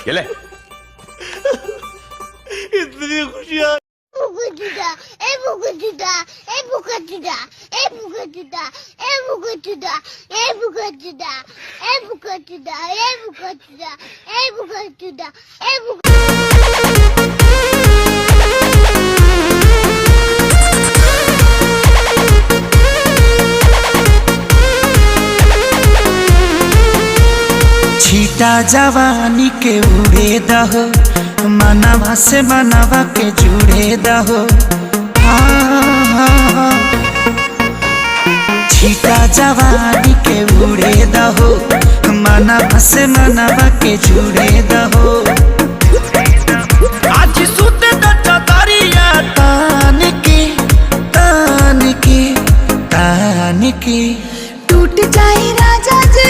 गेले इतनी खुशियाँ Bukutuda, bukutuda, bukutuda, bukutuda, bukutuda, bukutuda, bukutuda, bukutuda, bukutuda, छीटा जवानी के उड़े दहो, मनवा से मनवा के जुड़े दहो। छीटा जवानी के उड़े दहो, मनवा से मनवा के जुड़े दहो। आज सुत दरिया तान के तान के तान के टूट जाए राजा जी